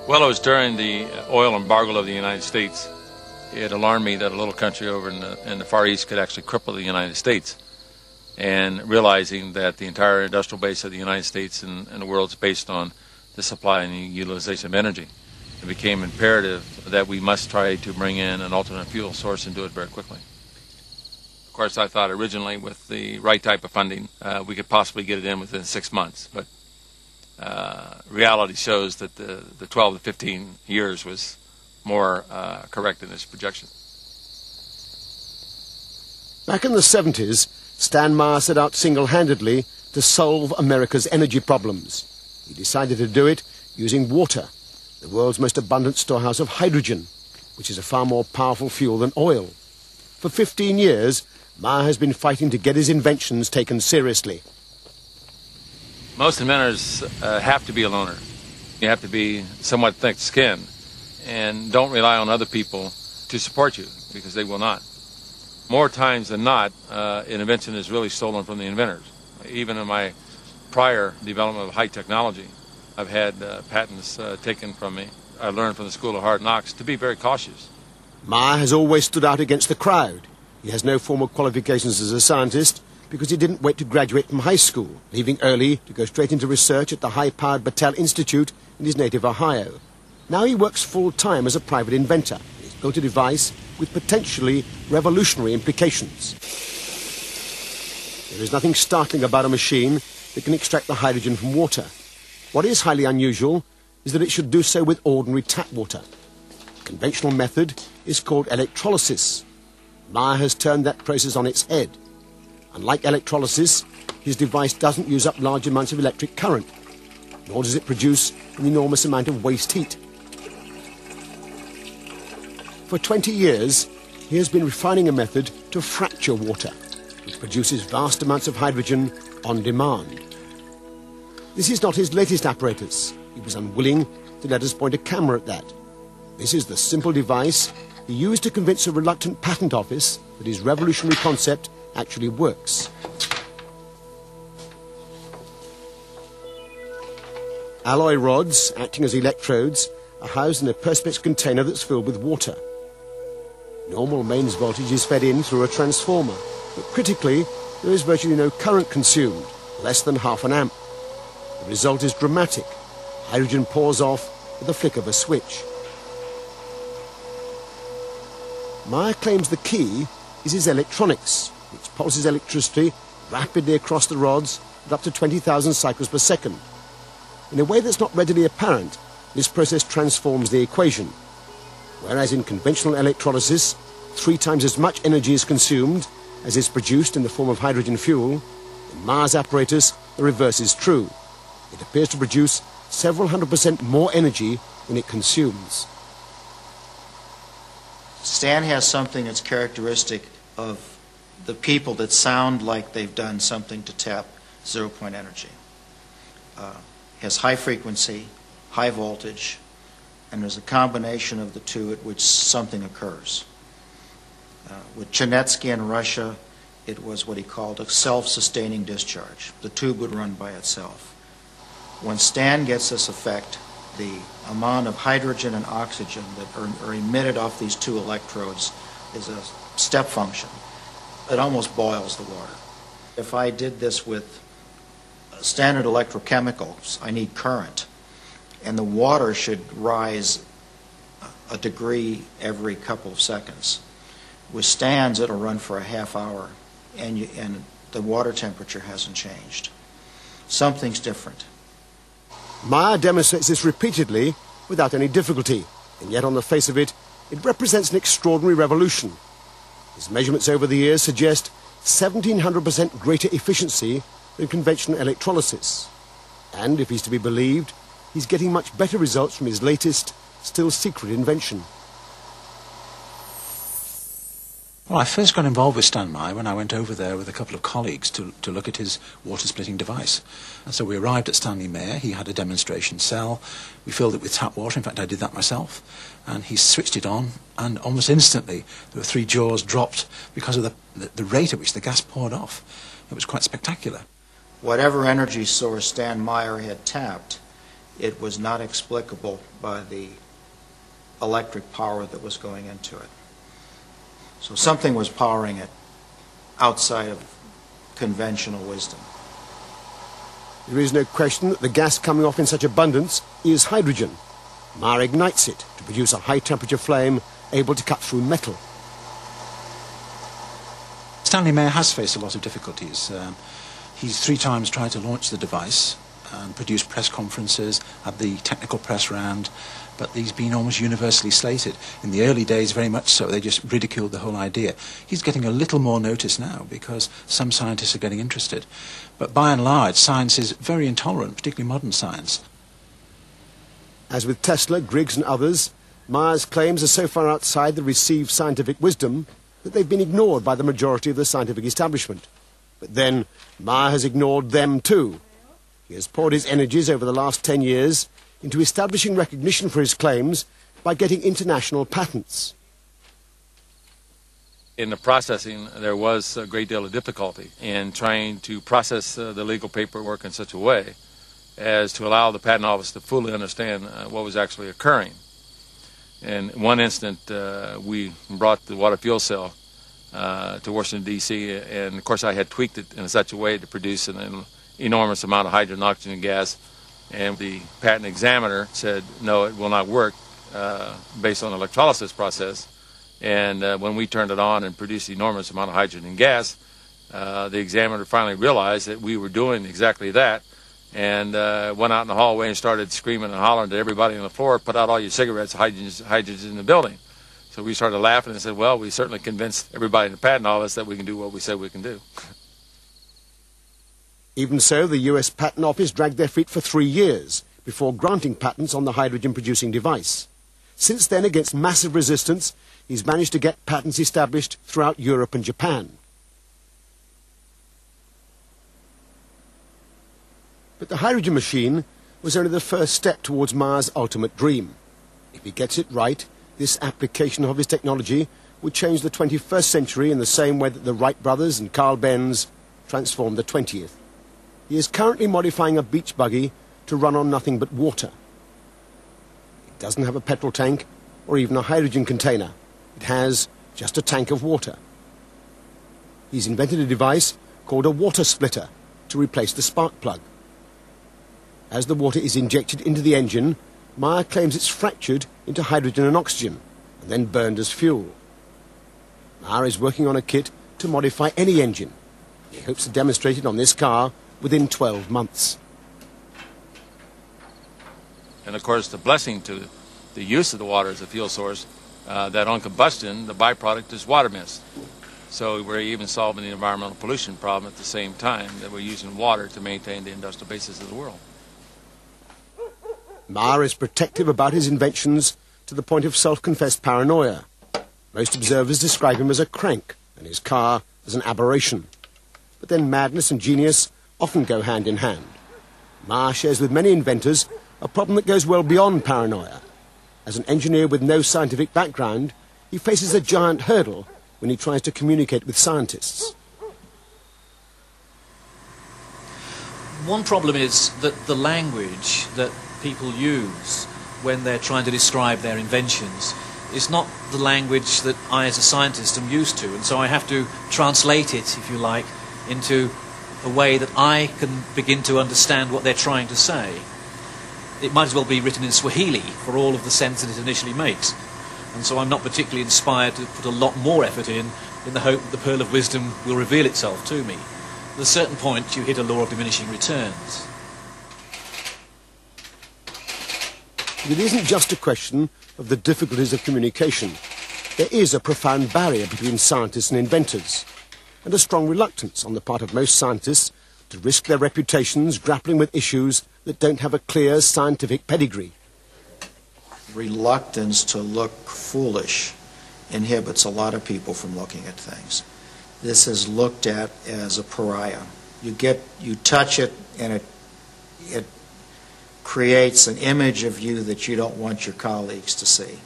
Well, it was during the oil embargo of the United States. It alarmed me that a little country over in the Far East could actually cripple the United States. And realizing that the entire industrial base of the United States and the world is based on the supply and the utilization of energy, it became imperative that we must try to bring in an alternate fuel source and do it very quickly. Of course, I thought originally with the right type of funding, we could possibly get it in within 6 months. But reality shows that the 12 to 15 years was more correct in this projection. Back in the 70s, Stan Myers set out single-handedly to solve America's energy problems. He decided to do it using water, the world's most abundant storehouse of hydrogen, which is a far more powerful fuel than oil. For 15 years, Myers has been fighting to get his inventions taken seriously. Most inventors have to be a loner. You have to be somewhat thick-skinned and don't rely on other people to support you, because they will not. More times than not, an invention is really stolen from the inventors. Even in my prior development of high technology, I've had patents taken from me. I learned from the School of Hard Knocks to be very cautious. Myers has always stood out against the crowd. He has no formal qualifications as a scientist because he didn't wait to graduate from high school, leaving early to go straight into research at the high-powered Battelle Institute in his native Ohio. Now he works full-time as a private inventor. He's built a device with potentially revolutionary implications. There is nothing startling about a machine that can extract the hydrogen from water. What is highly unusual is that it should do so with ordinary tap water. The conventional method is called electrolysis. Myers has turned that process on its head. Unlike electrolysis, his device doesn't use up large amounts of electric current, nor does it produce an enormous amount of waste heat. For 20 years, he has been refining a method to fracture water, which produces vast amounts of hydrogen on demand. This is not his latest apparatus. He was unwilling to let us point a camera at that. This is the simple device he used to convince a reluctant patent office that his revolutionary concept actually works. Alloy rods, acting as electrodes, are housed in a perspex container that's filled with water. Normal mains voltage is fed in through a transformer, but critically, there is virtually no current consumed, less than ½ an amp. The result is dramatic. Hydrogen pours off with the flick of a switch. Myers claims the key is his electronics, which pulses electricity rapidly across the rods at up to 20,000 cycles per second. In a way that's not readily apparent, this process transforms the equation. Whereas in conventional electrolysis, 3 times as much energy is consumed as is produced in the form of hydrogen fuel, in Myers' apparatus, the reverse is true. It appears to produce several hundred% more energy than it consumes. Stan has something that's characteristic of the people that sound like they've done something to tap zero-point energy. Has high frequency, high voltage, and there's a combination of the two at which something occurs. With Chernetsky in Russia, it was what he called a self-sustaining discharge. The tube would run by itself. When Stan gets this effect, the amount of hydrogen and oxygen that are emitted off these 2 electrodes is a step function. It almost boils the water. If I did this with standard electrochemicals, I need current, and the water should rise a degree every couple of seconds. With stands, it'll run for a half hour, and the water temperature hasn't changed. Something's different. Meyer demonstrates this repeatedly without any difficulty, and yet on the face of it, it represents an extraordinary revolution. His measurements over the years suggest 1,700% greater efficiency than conventional electrolysis. And, if he's to be believed, he's getting much better results from his latest, still secret invention. Well, I first got involved with Stanley Myers when I went over there with a couple of colleagues to look at his water-splitting device. And so we arrived at Stanley Myers. He had a demonstration cell. We filled it with tap water. In fact, I did that myself. And he switched it on, and almost instantly there were 3 jaws dropped because of the rate at which the gas poured off. It was quite spectacular. Whatever energy source Stan Meyer had tapped, it was not explicable by the electric power that was going into it. So something was powering it outside of conventional wisdom. There is no question that the gas coming off in such abundance is hydrogen. Meyer ignites it to produce a high-temperature flame able to cut through metal. Stanley Myers has faced a lot of difficulties. He's 3 times tried to launch the device and produce press conferences, had the technical press round, but he's been almost universally slated. In the early days, very much so, they just ridiculed the whole idea. He's getting a little more notice now because some scientists are getting interested. But by and large, science is very intolerant, particularly modern science. As with Tesla, Griggs and others, Meyer's claims are so far outside the received scientific wisdom that they've been ignored by the majority of the scientific establishment. But then, Meyer has ignored them too. He has poured his energies over the last 10 years into establishing recognition for his claims by getting international patents. In the processing, there was a great deal of difficulty in trying to process the legal paperwork in such a way as to allow the Patent Office to fully understand what was actually occurring. In one instant, we brought the water fuel cell to Washington, D.C., and of course I had tweaked it in such a way to produce an enormous amount of hydrogen and oxygen gas, and the patent examiner said, no, it will not work based on the electrolysis process. And when we turned it on and produced an enormous amount of hydrogen and gas, the examiner finally realized that we were doing exactly that, and went out in the hallway and started screaming and hollering to everybody on the floor, put out all your cigarettes, hydrogen's in the building. So we started laughing and said, well, we certainly convinced everybody in the patent office that we can do what we said we can do. Even so, the US Patent Office dragged their feet for 3 years before granting patents on the hydrogen-producing device. Since then, against massive resistance, he's managed to get patents established throughout Europe and Japan. But the hydrogen machine was only the first step towards Meyer's ultimate dream. If he gets it right, this application of his technology would change the 21st century in the same way that the Wright brothers and Carl Benz transformed the 20th. He is currently modifying a beach buggy to run on nothing but water. It doesn't have a petrol tank or even a hydrogen container. It has just a tank of water. He's invented a device called a water splitter to replace the spark plug. As the water is injected into the engine, Meyer claims it's fractured into hydrogen and oxygen and then burned as fuel. Meyer is working on a kit to modify any engine. He hopes to demonstrate it on this car within 12 months. And of course, the blessing to the use of the water as a fuel source, that on combustion, the byproduct is water mist. So we're even solving the environmental pollution problem at the same time that we're using water to maintain the industrial basis of the world. Meyer is protective about his inventions to the point of self-confessed paranoia. Most observers describe him as a crank and his car as an aberration. But then madness and genius often go hand in hand. Meyer shares with many inventors a problem that goes well beyond paranoia. As an engineer with no scientific background, he faces a giant hurdle when he tries to communicate with scientists. One problem is that the language that people use when they're trying to describe their inventions is not the language that I as a scientist am used to, and so I have to translate it, if you like, into a way that I can begin to understand what they're trying to say. It might as well be written in Swahili for all of the sense that it initially makes. And so I'm not particularly inspired to put a lot more effort in the hope that the pearl of wisdom will reveal itself to me. At a certain point, you hit a law of diminishing returns. It isn't just a question of the difficulties of communication. There is a profound barrier between scientists and inventors, and a strong reluctance on the part of most scientists to risk their reputations grappling with issues that don't have a clear scientific pedigree. Reluctance to look foolish inhibits a lot of people from looking at things. This is looked at as a pariah. You touch it, and it creates an image of you that you don't want your colleagues to see.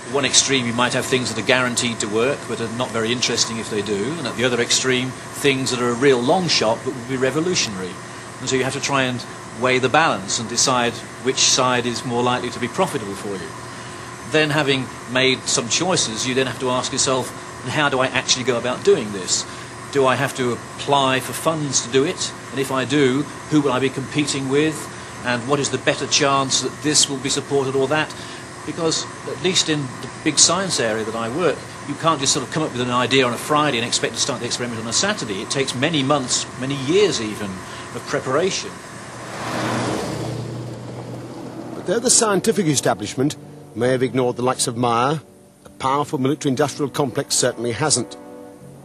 At one extreme, you might have things that are guaranteed to work but are not very interesting if they do, and at the other extreme, things that are a real long shot but would be revolutionary. And so you have to try and weigh the balance and decide which side is more likely to be profitable for you. Then, having made some choices, you then have to ask yourself, how do I actually go about doing this? Do I have to apply for funds to do it? And if I do, who will I be competing with? And what is the better chance that this will be supported or that? Because, at least in the big science area that I work, you can't just sort of come up with an idea on a Friday and expect to start the experiment on a Saturday. It takes many months, many years even, of preparation. But though the scientific establishment may have ignored the likes of Meyer, the powerful military-industrial complex certainly hasn't.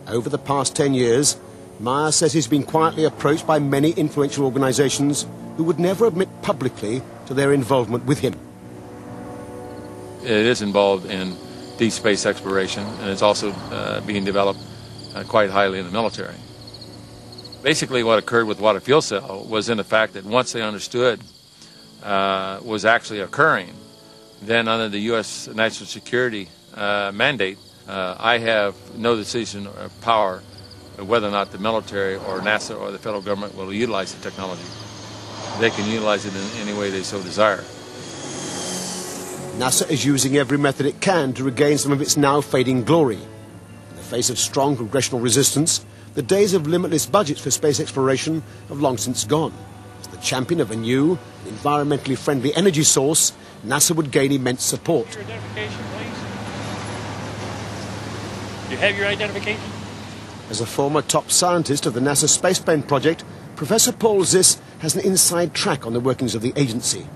Over the past 10 years, Meyer says he's been quietly approached by many influential organisations who would never admit publicly to their involvement with him. It is involved in deep space exploration, and it's also being developed quite highly in the military. Basically, what occurred with water fuel cell was in the fact that once they understood was actually occurring, then under the U.S. national security mandate, I have no decision or power whether or not the military or NASA or the federal government will utilize the technology. They can utilize it in any way they so desire. NASA is using every method it can to regain some of its now fading glory. In the face of strong congressional resistance, the days of limitless budgets for space exploration have long since gone. As the champion of a new, environmentally friendly energy source, NASA would gain immense support. Your identification, please. Do you have your identification? As a former top scientist of the NASA Spaceplane project, Professor Paul Ziss has an inside track on the workings of the agency.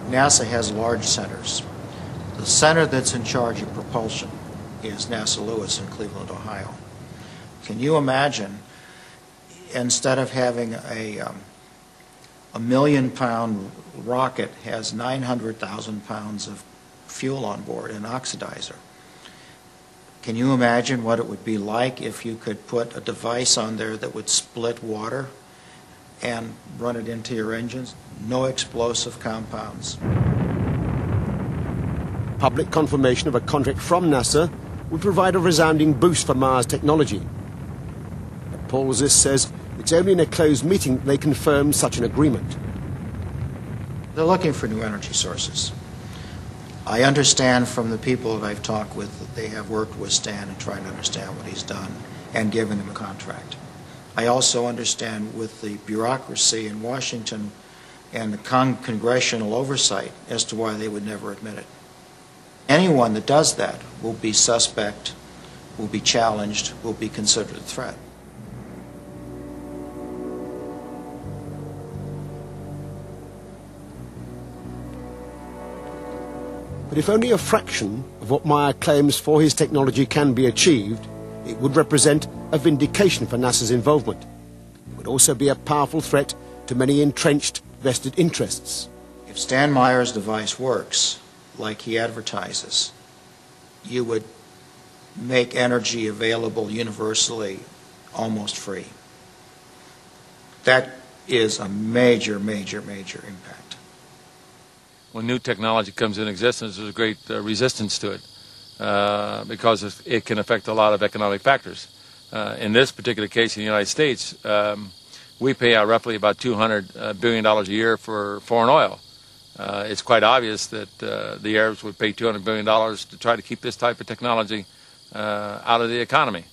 NASA has large centers. The center that's in charge of propulsion is NASA Lewis in Cleveland, Ohio. Can you imagine, instead of having a million-pound rocket has 900,000 pounds of fuel on board, an oxidizer. Can you imagine what it would be like if you could put a device on there that would split water and run it into your engines? No explosive compounds. Public confirmation of a contract from NASA would provide a resounding boost for Mars technology. But Paul Ziss says it's only in a closed meeting that they confirm such an agreement. They're looking for new energy sources. I understand from the people that I've talked with that they have worked with Stan and tried to understand what he's done and given him a contract. I also understand with the bureaucracy in Washington and the congressional oversight as to why they would never admit it. Anyone that does that will be suspect, will be challenged, will be considered a threat. But if only a fraction of what Meyer claims for his technology can be achieved, it would represent a vindication for NASA's involvement. It would also be a powerful threat to many entrenched vested interests. If Stan Myers' device works like he advertises, you would make energy available universally almost free. That is a major, major, major impact. When new technology comes in existence, there's a great resistance to it because it can affect a lot of economic factors. In this particular case in the United States, we pay out roughly about $200 billion a year for foreign oil. it's quite obvious that the Arabs would pay $200 billion to try to keep this type of technology out of the economy.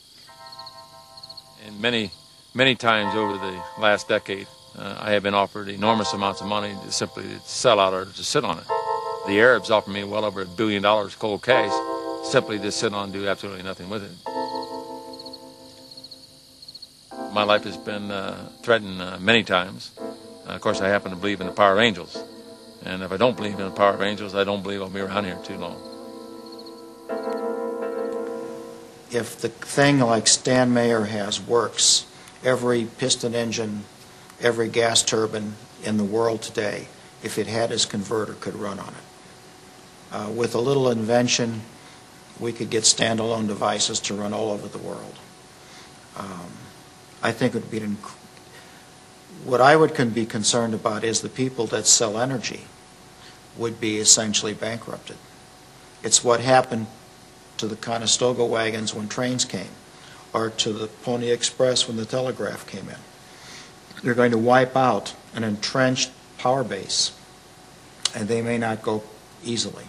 And many times over the last decade, I have been offered enormous amounts of money to simply sell out or to sit on it. The Arabs offered me well over $1 billion cold cash, simply to sit on and do absolutely nothing with it. My life has been threatened many times. Of course, I happen to believe in the power of angels. And if I don't believe in the power of angels, I don't believe I'll be around here too long. If the thing like Stan Myers has works, every piston engine, every gas turbine in the world today, if it had his converter, could run on it. With a little invention, we could get standalone devices to run all over the world. I think it would be what I would be concerned about is the people that sell energy would be essentially bankrupted. It's what happened to the Conestoga wagons when trains came, or to the Pony Express when the telegraph came in. They're going to wipe out an entrenched power base, and they may not go easily.